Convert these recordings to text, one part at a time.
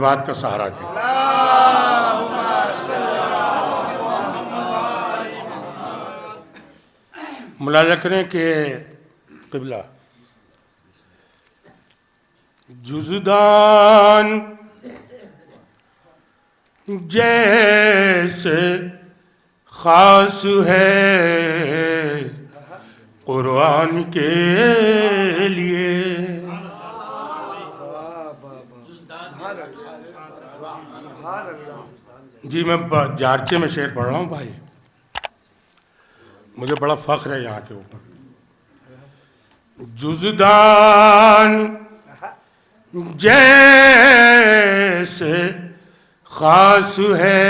बात का सहारा थे। मुलाजा करें कि क़िबला जुज़दान जैसे ख़ास है कुरान के लिए। जी मैं जारचे में शेर पढ़ रहा हूँ भाई, मुझे बड़ा फ़ख्र है यहाँ के ऊपर। जुज़दान जैसे ख़ास है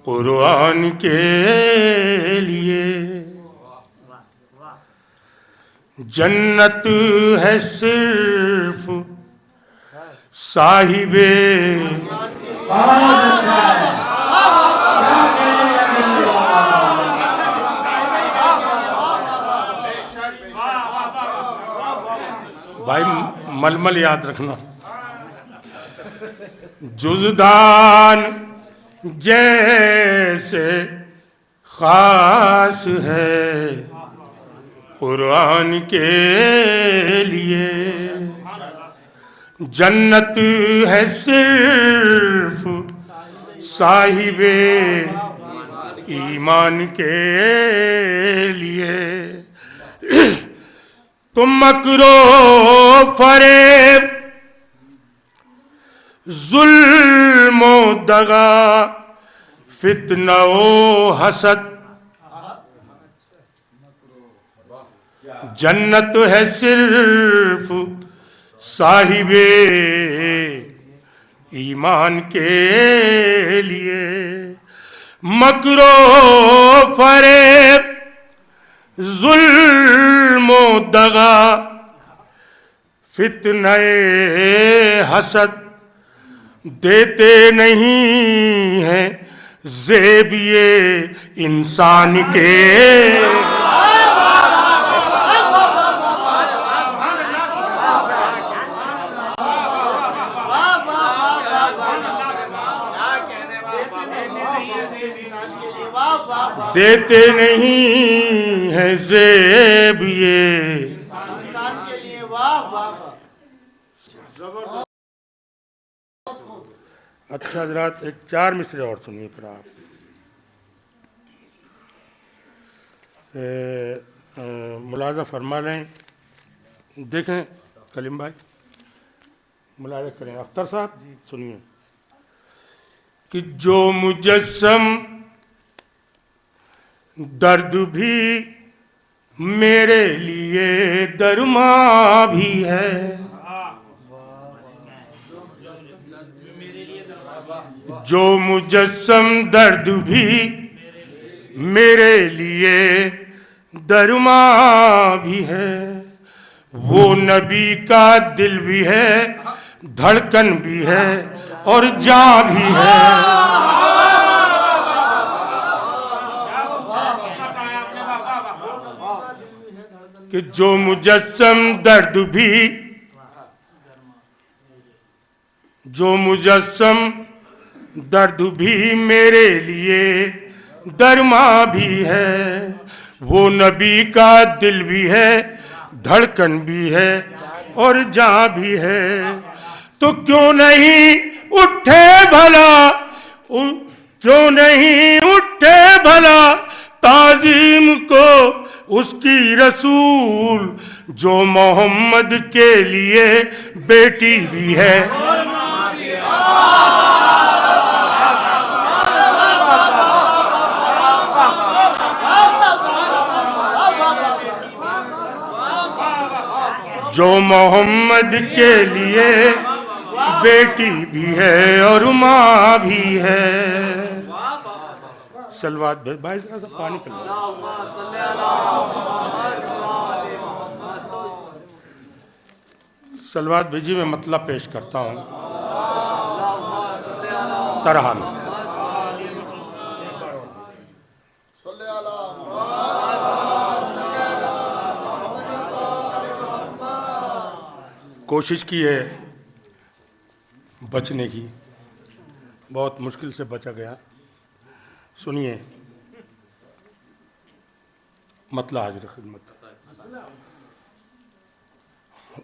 कुरान के लिए, जन्नत है सिर्फ साहिबे भाई मलमल याद रखना। जुज़दान जैसे ख़ास है कुरान के लिए, जन्नत है सिर्फ साहिबे ईमान के लिए। तुम मकरो फरेब जुल्म दगा फितना ओ हसद, जन्नत है सिर्फ साहिबे ईमान के लिए। मकरो फरेब जुल्म दगा फितने हसद देते नहीं हैं ज़ेबिए इंसान के। देते नहीं है ज़ेब ये। अच्छा हज़रात, एक 4 मिसरे और सुनिए फिर आप। मुलाज़ा फरमा लें, देखें कलीम भाई मुलाज़ा करें। अख्तर साहब सुनिए कि जो मुजस्सम दर्द भी मेरे लिए दरमा भी है, जो मुजस्सम दर्द भी मेरे लिए दरमा भी है, वो नबी का दिल भी है, धड़कन भी है और जान भी है। कि जो मुजस्सम दर्द भी, जो मुजस्सम दर्द भी मेरे लिए दरमा भी है, वो नबी का दिल भी है, धड़कन भी है और जान भी है। तो क्यों नहीं उठे भला, क्यों नहीं उठे भला ताज़ीम को उसकी रसूल, जो मोहम्मद के लिए बेटी भी है। जो मोहम्मद के लिए बेटी भी है और माँ भी है। सलवात भाई पानी पिला। सलवात भेजी मैं मतलब पेश करता हूँ तरह में। कोशिश की है बचने की, बहुत मुश्किल से बचा गया। सुनिए, मतलब हाजिर खिदमत।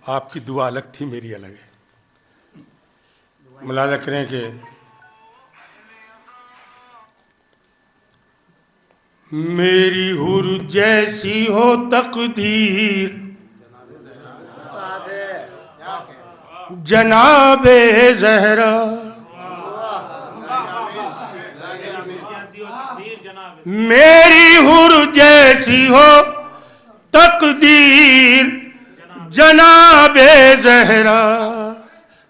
आपकी दुआ अलग थी, मेरी अलग है। मुलाजा करें कि मेरी हुर जैसी हो तकदीर, जनाबे ज़हरा, मेरी हुर जैसी हो तकदीर, जनाबे ज़हरा।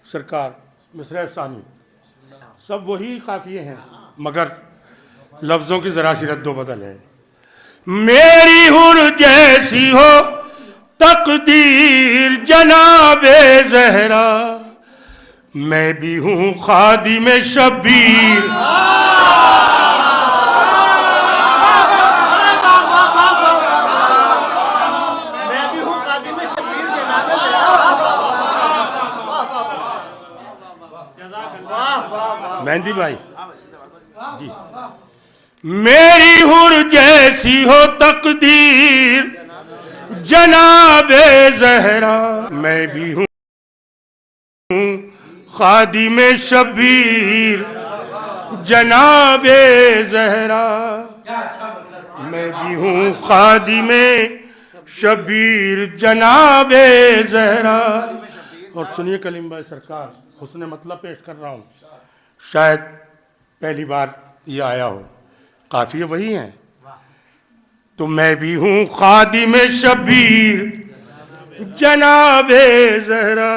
सरकार मिसरा सानी सब वही काफिये हैं, मगर लफ्जों की जरा सी रद्दो बदल है। मेरी हुर जैसी हो तकदीर, जनाबे ज़हरा, मैं भी हूँ खादिम शबीर। मेहंदी भाई जी, मेरी हुर जैसी हो तकदीर, जनाबे ज़हरा, मैं भी हूँ खादिम शबीर, जनाबे ज़हरा, मैं भी हूँ खादिम शबीर, जनाबे ज़हरा। और सुनिए कलीम भाई, सरकार हुस्न मतलब पेश कर रहा हूँ, शायद पहली बार ये आया हो, काफिये वही हैं। तो मैं भी हूँ खादिम शबीर, जनाबे ज़हरा,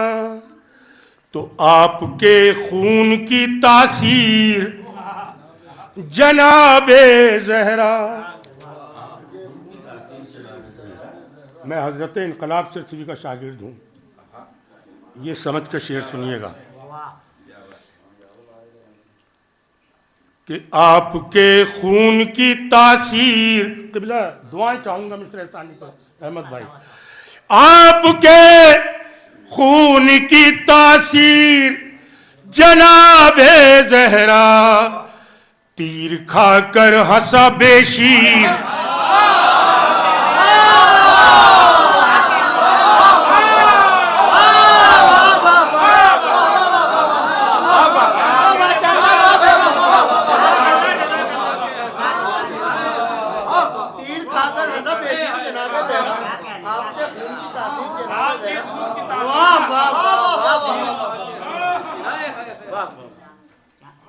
तो आपके खून की तासीर, जनाबे ज़हरा। मैं हजरत इनकलाब सिरसिवी का शागिर्द हूँ, ये समझ कर शेर सुनिएगा कि आपके खून की तासीर, क़िबला दुआएं चाहूंगा मिस्र सानी को, अहमद भाई, आपके खून की तासीर, जनाबे ज़हरा, तीर खाकर हंसा बेशीर,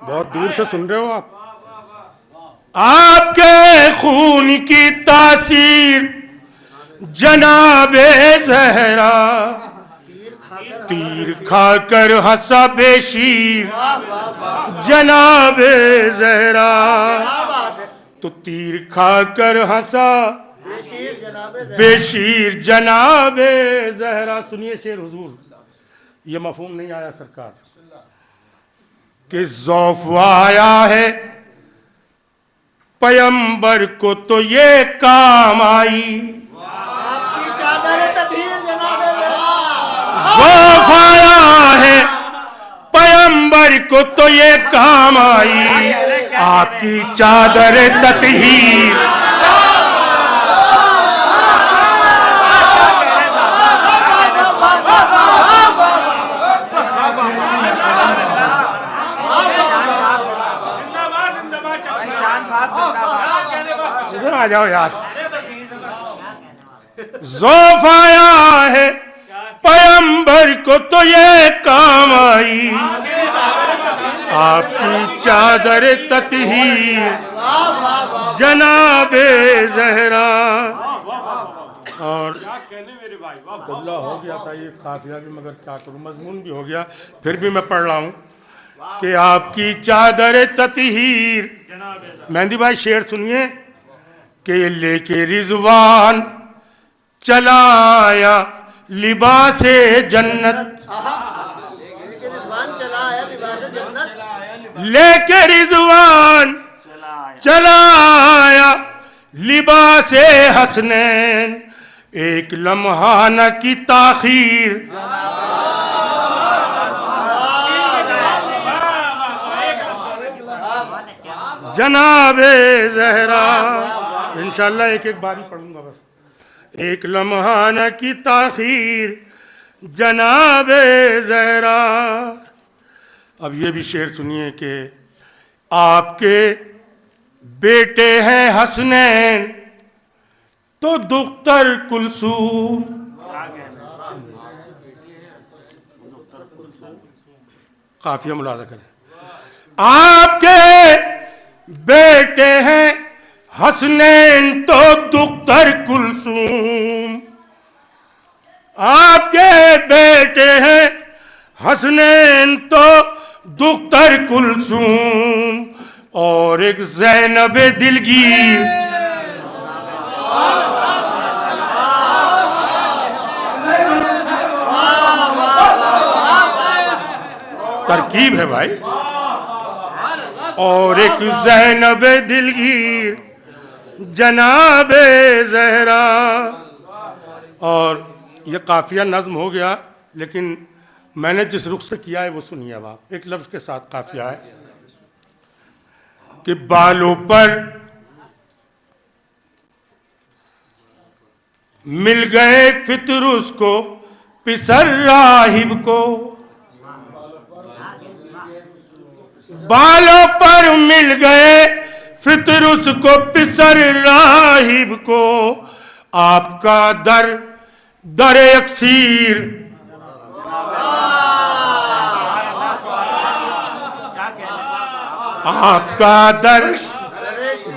बहुत दूर से सुन रहे हो आप। आपके खून की तासीर, जनाबे ज़हरा, तीर खाकर हंसा बेशीर, जनाबे ज़हरा, तो तीर खाकर हंसा बेशीर, जनाबे ज़हरा। सुनिए शेर हुजूर, ये मफहूम नहीं आया सरकार कि ज़ौफ़ आया है पैगंबर को तो ये काम आई, ज़ौफ़ आया है पैगंबर को तो ये काम आई, आपकी चादर तत्हीर, आ जाओ यार, ज़ौफ़ आया है पैगंबर को तो ये काम आई, आपकी चादर तत्हीर, जनाबे ज़हरा। और कबला हो गया था ये काफिया भी, मगर क्या करूं, मजमून भी हो गया, फिर भी मैं पढ़ रहा हूं कि आपकी चादर तत्हीर। मेहंदी भाई शेर सुनिए कि लेके रिजवान चलाया लिबासे जन्नत, लेके रिजवान चलाया लिबासे हसनैन, एक लम्हा न की ताखीर, जनाबे ज़हरा। इंशाअल्लाह एक एक बारी पढ़ूंगा बस। एक लम्हा न की ताखीर जनाबे ज़हरा। अब ये भी शेर सुनिए कि आपके बेटे हैं हसनैन तो दुख्तर कुलसूम। काफिया मुलाजा करें। आपके बेटे हैं हसनैन तो दुख्तर कुलसूम। आपके बेटे हैं हसनैन तो दुख्तर कुलसूम और एक ज़ैनब दिलगीर। तरकीब है भाई। और एक ज़ैनब दिलगीर जनाबे ज़हरा। और ये काफिया नज्म हो गया, लेकिन मैंने जिस रुख से किया है वो सुनिए। अब आप एक लफ्ज के साथ काफिया है कि बालों पर मिल गए फितर उसको पिसर राहिब को। बालों पर मिल गए फितर उसको पिसर राहिब को। आपका दर दर अक्सीर आपका दर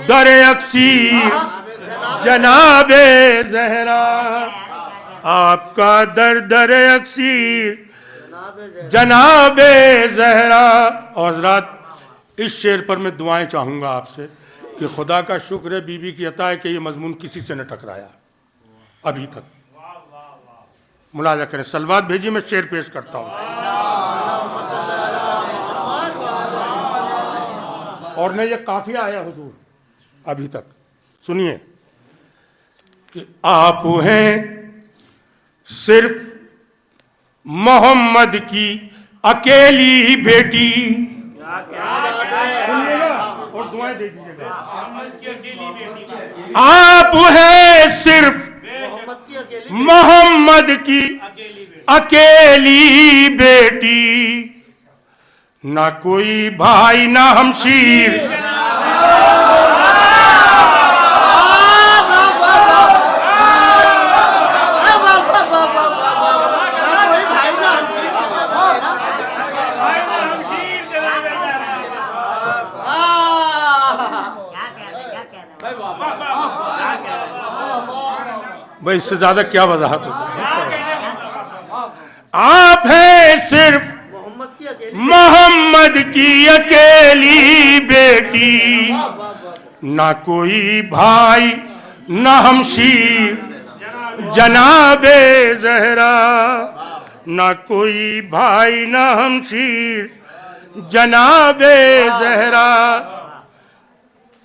दर अक्सीर जनाबे ज़हरा। आपका दर दर अक्सीर जनाबे ज़हरा। और हज़रात इस शेर पर मैं दुआएं चाहूँगा आपसे कि खुदा का शुक्र है, बीबी की अता है कि ये मजमून किसी से न टकराया अभी तक। मुलाजा करें। सलवात भेजिए, मैं शेर पेश करता हूँ। और न ये काफिया आया हुजूर अभी तक। सुनिए कि आप हैं सिर्फ मोहम्मद की अकेली बेटी। सुनिएगा और दुआएं दे दीजिएगा। आप हैं सिर्फ मोहम्मद की अकेली बेटी। ना कोई भाई ना हमशीर। भाई इससे ज्यादा क्या वजाहत होती है। आप हैं सिर्फ मोहम्मद की अकेली बेटी। ना कोई भाई ना हमशीर जनाबे ज़हरा। ना कोई भाई ना हमशीर जनाबे ज़हरा।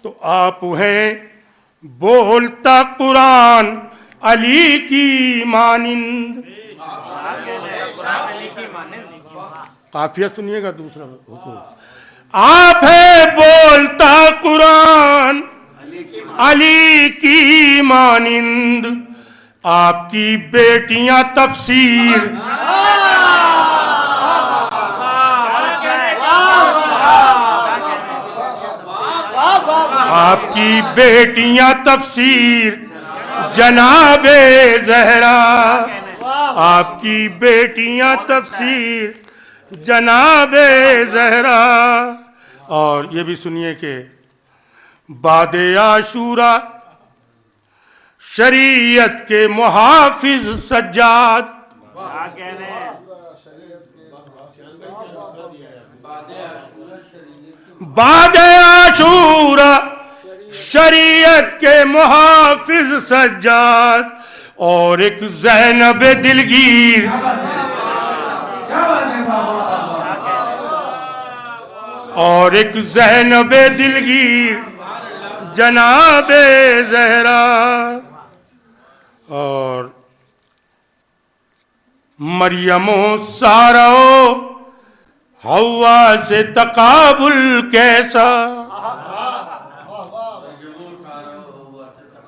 तो आप हैं बोलता कुरान अली की मानिंद। काफिया सुनिएगा दूसरा हुकूम। आप है बोलता कुरान अली की मानिंद। आपकी बेटियां तफसीर आपकी बेटियां तफसीर जनाबे ज़हरा। आपकी बेटियां तफसीर जनाबे ज़हरा। और ये भी सुनिए कि बादे आशूरा शरीयत के मुहाफिज सज्जाद। बादे आशूरा शरीयत के मुहाफिज सज्जाद। और एक ज़ैनब दिलगीर और एक ज़ैनब दिलगीर जनाबे ज़हरा। और मरियमो सारो हवा से तकाबुल कैसा।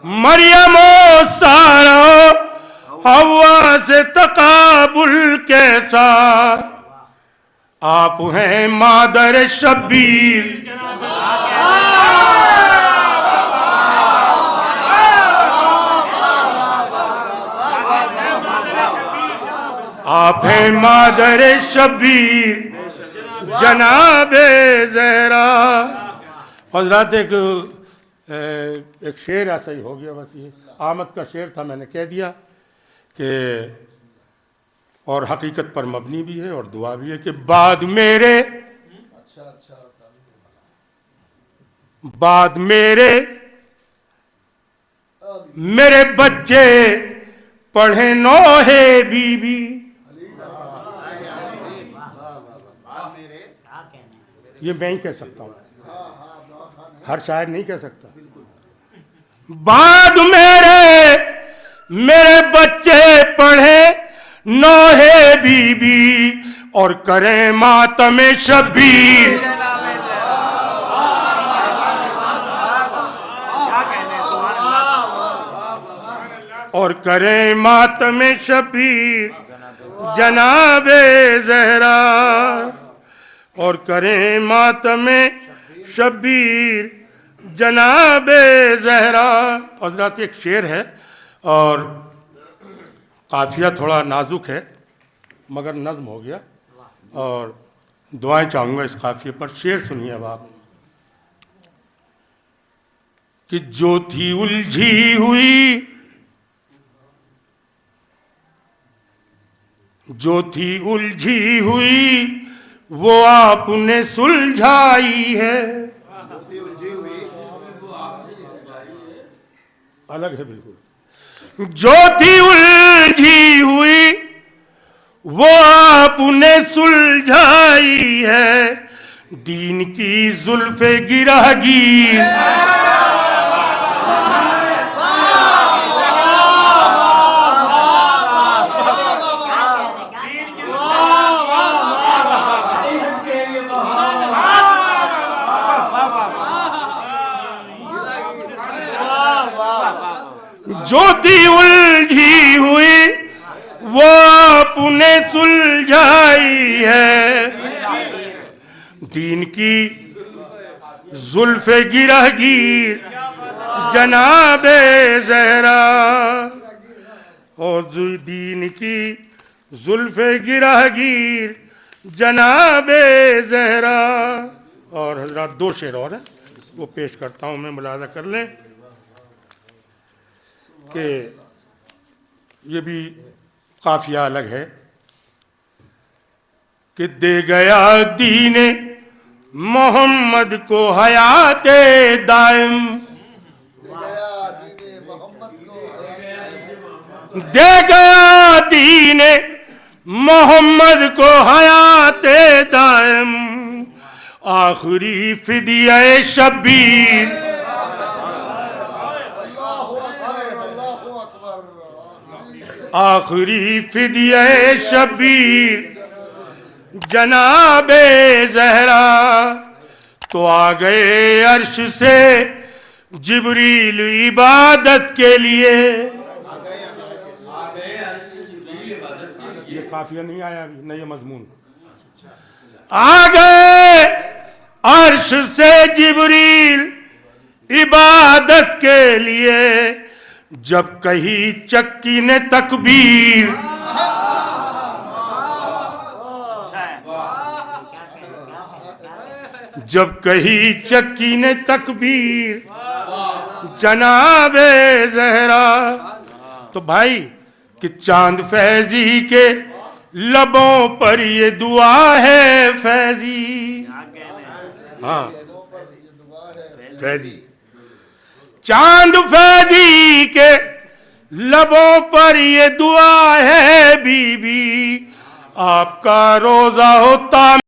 मरियमो सारा हवा से तकाबुल कैसा, आप हैं मादर शब्बीर। आप हैं मादर शब्बीर जनाबे ज़हरा। हज़रत एक शेर ऐसा ही हो गया, बस ये आमद का शेर था, मैंने कह दिया कि और हकीकत पर मबनी भी है और दुआ भी है कि बाद मेरे बच्चे पढ़े नौहे बीबी। ये मैं ही कह सकता हूँ, हर शायर नहीं कह सकता। बाद मेरे बच्चे पढ़े नौहे बीबी और करें मातम शब्बीर। और करें मातम शब्बीर जनाबे ज़हरा। और करें मातम शब्बीर जनाबे ज़हरा। हज़रत एक शेर है और काफिया थोड़ा नाजुक है मगर नज़्म हो गया और दुआएं चाहूँगा इस काफिये पर। शेर सुनिए अब आप कि जो थी उलझी हुई वो आपने सुलझाई है। अलग है बिल्कुल। जो थी उलझी हुई वो आपने सुलझाई है, दीन की जुल्फे गिरहगीर। जो थी उलझी हुई वो आपने सुलझाई है, दीन की जुल्फे गिरहगीर जनाबे ज़हरा। और दीन की जुल्फे गिरहगीर जनाबे ज़हरा। और हजरत दो शेर और हैं वो पेश करता हूँ मैं, मुलाज़ा कर लें कि ये भी काफिया अलग है कि दे गया दीने मोहम्मद को हयाते दाइम। दे गया दीने मोहम्मद को हयाते दाइम, आखिरी फिदिया शब्बीर। आखिरी फिदिया शब्बीर जनाबे ज़हरा। तो आ गए अर्श से जिब्रील इबादत के लिए। ये काफिया नहीं आया अभी, नहीं मजमून। आ गए अर्श से जिब्रील इबादत के लिए, जब कही चक्की ने तकबीर। जब कही चक्की ने तकबीर जनाबे ज़हरा। तो भाई कि चांद फैजी के लबों पर ये दुआ है फैजी। हाँ फैजी, चांद फैजी के लबों पर ये दुआ है बीबी, आपका रोजा होता